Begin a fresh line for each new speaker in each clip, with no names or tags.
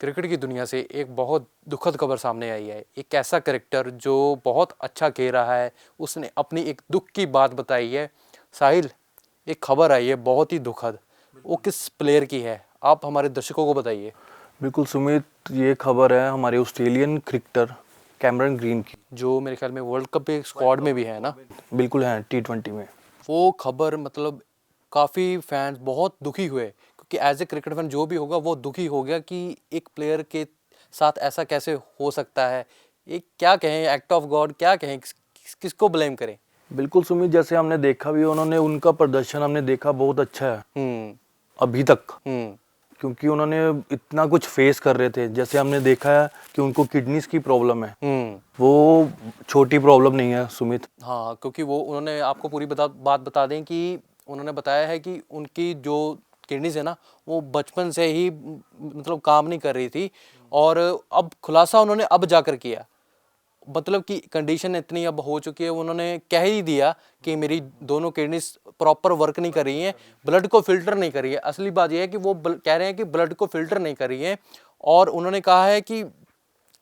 Cricket की दुनिया से एक बहुत दुखद खबर सामने आई है। एक ऐसा कैरेक्टर जो बहुत अच्छा खेल रहा है, उसने अपनी एक दुख की बात बताई है। साहिल, एक खबर आई है बहुत ही दुखद, वो किस प्लेयर की है, आप हमारे दर्शकों को बताइए।
बिल्कुल सुमित, ये खबर है हमारे ऑस्ट्रेलियन क्रिकेटर कैमरन ग्रीन की।
जो मेरे ख्याल में वर्ल्ड कप के स्क्वाड में भी है ना।
बिल्कुल है, T20 में।
वो खबर मतलब काफ़ी फैंस बहुत दुखी हुए, क्योंकि एज ए क्रिकेट फैन जो भी होगा वो दुखी हो गया कि एक प्लेयर के साथ ऐसा कैसे हो सकता है। एक क्या कहें, एक्ट ऑफ गॉड क्या कहें, किसको ब्लेम करें।
बिल्कुल सुमित, जैसे हमने देखा भी, उन्होंने उनका प्रदर्शन हमने देखा बहुत अच्छा है
हम्म।
अभी तक,
हम्म।
क्योंकि उन्होंने इतना कुछ फेस कर रहे थे। जैसे हमने देखा है कि उनको किडनीज की प्रॉब्लम है। वो छोटी प्रॉब्लम नहीं है सुमित।
हाँ, क्योंकि वो उन्होंने आपको पूरी बात बता दें कि उन्होंने बताया है कि उनकी जो किडनीज है ना, वो बचपन से ही मतलब काम नहीं कर रही थी, और अब खुलासा उन्होंने अब जाकर किया। मतलब कि कंडीशन इतनी अब हो चुकी है, उन्होंने कह ही दिया कि मेरी दोनों किडनीज प्रॉपर वर्क नहीं कर रही हैं, ब्लड को फिल्टर नहीं कर रही है। असली बात यह है कि वो कह रहे हैं कि ब्लड को फिल्टर नहीं कर रही है। और उन्होंने कहा है कि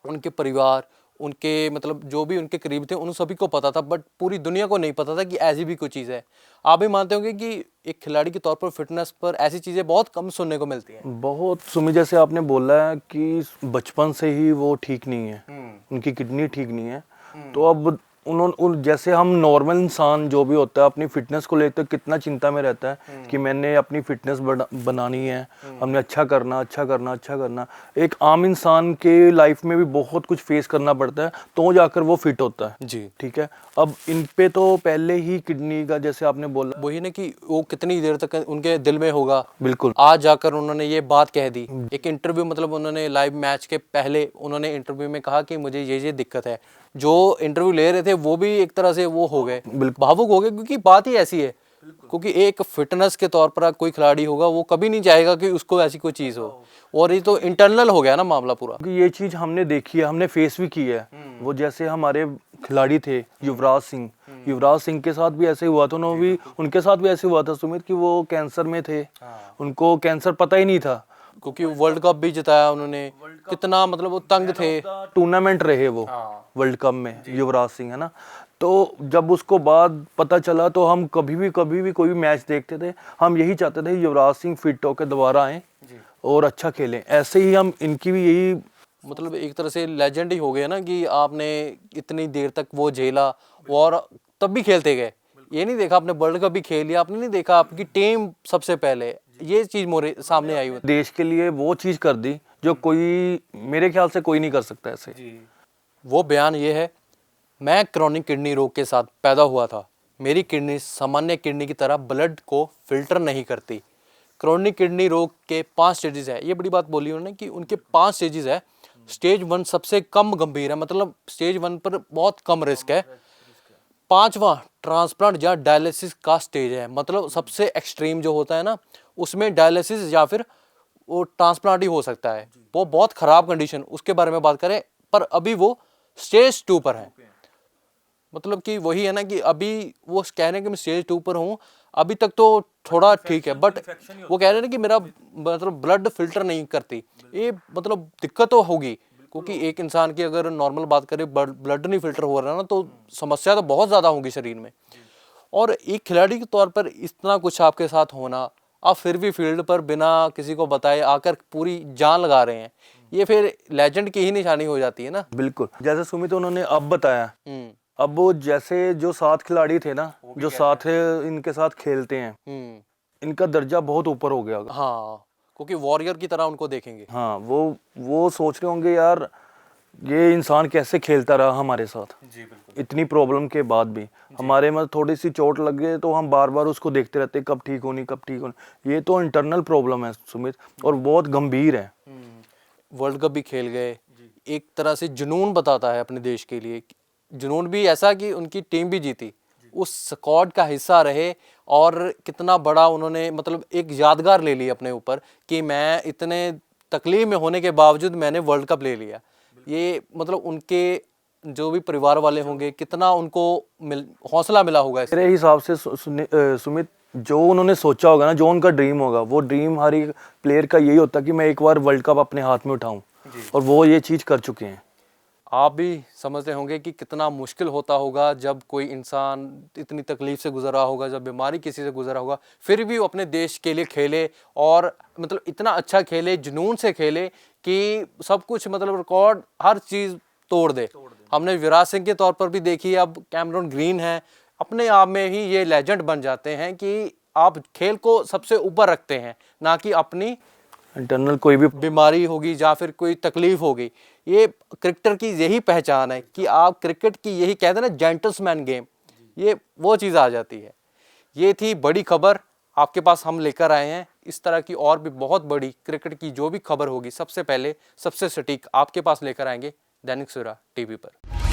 उनके परिवार, उनके मतलब जो भी उनके करीब थे, उन सभी को पता था, बट पूरी दुनिया को नहीं पता था कि ऐसी भी कोई चीज़ है। आप भी मानते होंगे कि एक खिलाड़ी के तौर पर फिटनेस पर ऐसी चीज़ें बहुत कम सुनने को मिलती हैं।
बहुत सुमित, जैसे आपने बोला है कि बचपन से ही वो ठीक नहीं है, उनकी किडनी ठीक नहीं है। तो अब जैसे हम नॉर्मल इंसान जो भी होता है अपनी फिटनेस को लेकर कितना चिंता में रहता है कि मैंने अपनी फिटनेस बनानी है, हमने अच्छा करना अच्छा करना अच्छा करना। एक आम इंसान के लाइफ में भी बहुत कुछ फेस करना पड़ता है तो जाकर वो फिट होता है
जी।
ठीक है। अब इन पे तो पहले ही किडनी का, जैसे आपने बोला,
वही ना कि वो कितनी देर तक उनके दिल में होगा।
बिल्कुल
आज जाकर उन्होंने ये बात कह दी। एक इंटरव्यू, मतलब उन्होंने लाइव मैच के पहले उन्होंने इंटरव्यू में कहा कि मुझे ये दिक्कत है। जो इंटरव्यू ले रहे थे वो भी एक तरह से वो हो गए, भावुक हो गए, क्योंकि बात ही ऐसी है। क्योंकि एक फिटनेस के तौर पर कोई खिलाड़ी होगा वो कभी नहीं चाहेगा कि उसको ऐसी कोई चीज़ हो, और ये तो इंटरनल हो गया ना मामला पूरा।
ये चीज हमने देखी है, हमने फेस भी की है। वो जैसे हमारे खिलाड़ी थे युवराज सिंह के साथ भी ऐसे हुआ था। उनके साथ भी ऐसे हुआ था सुमित कि वो कैंसर में थे। उनको कैंसर पता ही नहीं था,
क्योंकि वर्ल्ड कप भी जिताया उन्होंने, कितना मतलब वो तंग थे।
टूर्नामेंट रहे वो वर्ल्ड कप में युवराज सिंह, है ना। तो जब उसको बाद पता चला तो हम कभी भी कोई भी मैच देखते थे, हम यही चाहते थे युवराज सिंह फिट होकर दोबारा आए और अच्छा खेलें। ऐसे ही हम इनकी भी यही,
मतलब एक तरह से लेजेंड ही हो गया ना कि आपने इतनी देर तक वो झेला और तब भी खेलते गए। ये नहीं देखा आपने वर्ल्ड कप भी खेल लिया, आपने नहीं देखा आपकी टीम सबसे पहले, ये चीज मोरे सामने आई हुई।
देश के लिए वो चीज कर दी जो कोई, मेरे ख्याल से कोई नहीं कर सकता ऐसे।
वो बयान ये है, मैं क्रॉनिक किडनी रोग के साथ पैदा हुआ था। मेरी किडनी सामान्य किडनी की तरह ब्लड को फिल्टर नहीं करती। क्रॉनिक किडनी रोग के 5 स्टेजेस है। ये बड़ी बात बोली उन्होंने कि उनके 5 स्टेजेस है। स्टेज 1 सबसे कम गंभीर है, मतलब स्टेज 1 पर बहुत कम रिस्क है। 5वां ट्रांसप्लांट या डायलिसिस का स्टेज है, मतलब सबसे एक्सट्रीम जो होता है ना, उसमें डायलिसिस या फिर वो ट्रांसप्लांट ही हो सकता है। वो बहुत खराब कंडीशन, उसके बारे में बात करें, पर अभी वो स्टेज 2 पर है। मतलब कि वही है ना कि अभी वो कह रहे हैं कि मैं स्टेज 2 पर हूँ, अभी तक तो थोड़ा ठीक है, बट वो कह रहे हैं कि मेरा मतलब ब्लड फिल्टर नहीं करती। ये मतलब दिक्कत तो होगी, क्योंकि एक इंसान की अगर नॉर्मल बात करें, ब्लड नहीं फिल्टर हो रहा ना, तो समस्या तो बहुत ज़्यादा होगी शरीर में। और एक खिलाड़ी के तौर पर इतना कुछ आपके साथ होना, आप फिर भी फील्ड पर बिना किसी को बताए आकर पूरी जान लगा रहे हैं, ये फिर लेजेंड की ही निशानी हो जाती है ना।
बिल्कुल, जैसे सुमित उन्होंने अब बताया, अब वो जैसे जो 7 खिलाड़ी थे ना, जो साथ इनके साथ खेलते हैं, इनका दर्जा बहुत ऊपर हो गया।
हाँ, क्योंकि वॉरियर की तरह उनको देखेंगे।
हाँ, वो सोच रहे होंगे यार ये इंसान कैसे खेलता रहा हमारे साथ।
जी बिल्कुल।
इतनी प्रॉब्लम के बाद भी हमारे में थोड़ी सी चोट लग गई तो हम बार बार उसको देखते रहते कब ठीक होनी। ये तो इंटरनल प्रॉब्लम है सुमित, और बहुत गंभीर है।
वर्ल्ड कप भी खेल गए, एक तरह से जुनून बताता है अपने देश के लिए। जुनून भी ऐसा कि उनकी टीम भी जीती, उस स्क्वाड का हिस्सा रहे, और कितना बड़ा उन्होंने मतलब एक यादगार ले ली अपने ऊपर कि मैं इतने तकलीफ में होने के बावजूद मैंने वर्ल्ड कप ले लिया। ये मतलब उनके जो भी परिवार वाले होंगे, कितना उनको हौसला मिला होगा इससे।
मेरे हिसाब से सुमित, जो उन्होंने सोचा होगा ना, जो उनका ड्रीम होगा, वो ड्रीम हर एक प्लेयर का यही होता है कि मैं एक बार वर्ल्ड कप अपने हाथ में उठाऊं, और वो ये चीज़ कर चुके हैं।
आप भी समझते होंगे कि कितना मुश्किल होता होगा जब कोई इंसान इतनी तकलीफ से गुजरा होगा, जब बीमारी किसी से गुजरा होगा, फिर भी वो अपने देश के लिए खेले और मतलब इतना अच्छा खेले, जुनून से खेले कि सब कुछ मतलब रिकॉर्ड हर चीज़ तोड़ दे। हमने विराट सिंह के तौर पर भी देखी, अब कैमरून ग्रीन है, अपने आप में ही ये लेजेंड बन जाते हैं कि आप खेल को सबसे ऊपर रखते हैं, ना कि अपनी
इंटरनल कोई भी
बीमारी होगी या फिर कोई तकलीफ होगी। ये क्रिकेटर की यही पहचान है कि आप क्रिकेट की यही कहते हैं ना जेंटलमैन गेम, ये वो चीज़ आ जाती है। ये थी बड़ी खबर आपके पास हम लेकर आए हैं। इस तरह की और भी बहुत बड़ी क्रिकेट की जो भी खबर होगी सबसे पहले सबसे सटीक आपके पास लेकर आएंगे दैनिक सवेरा टीवी पर।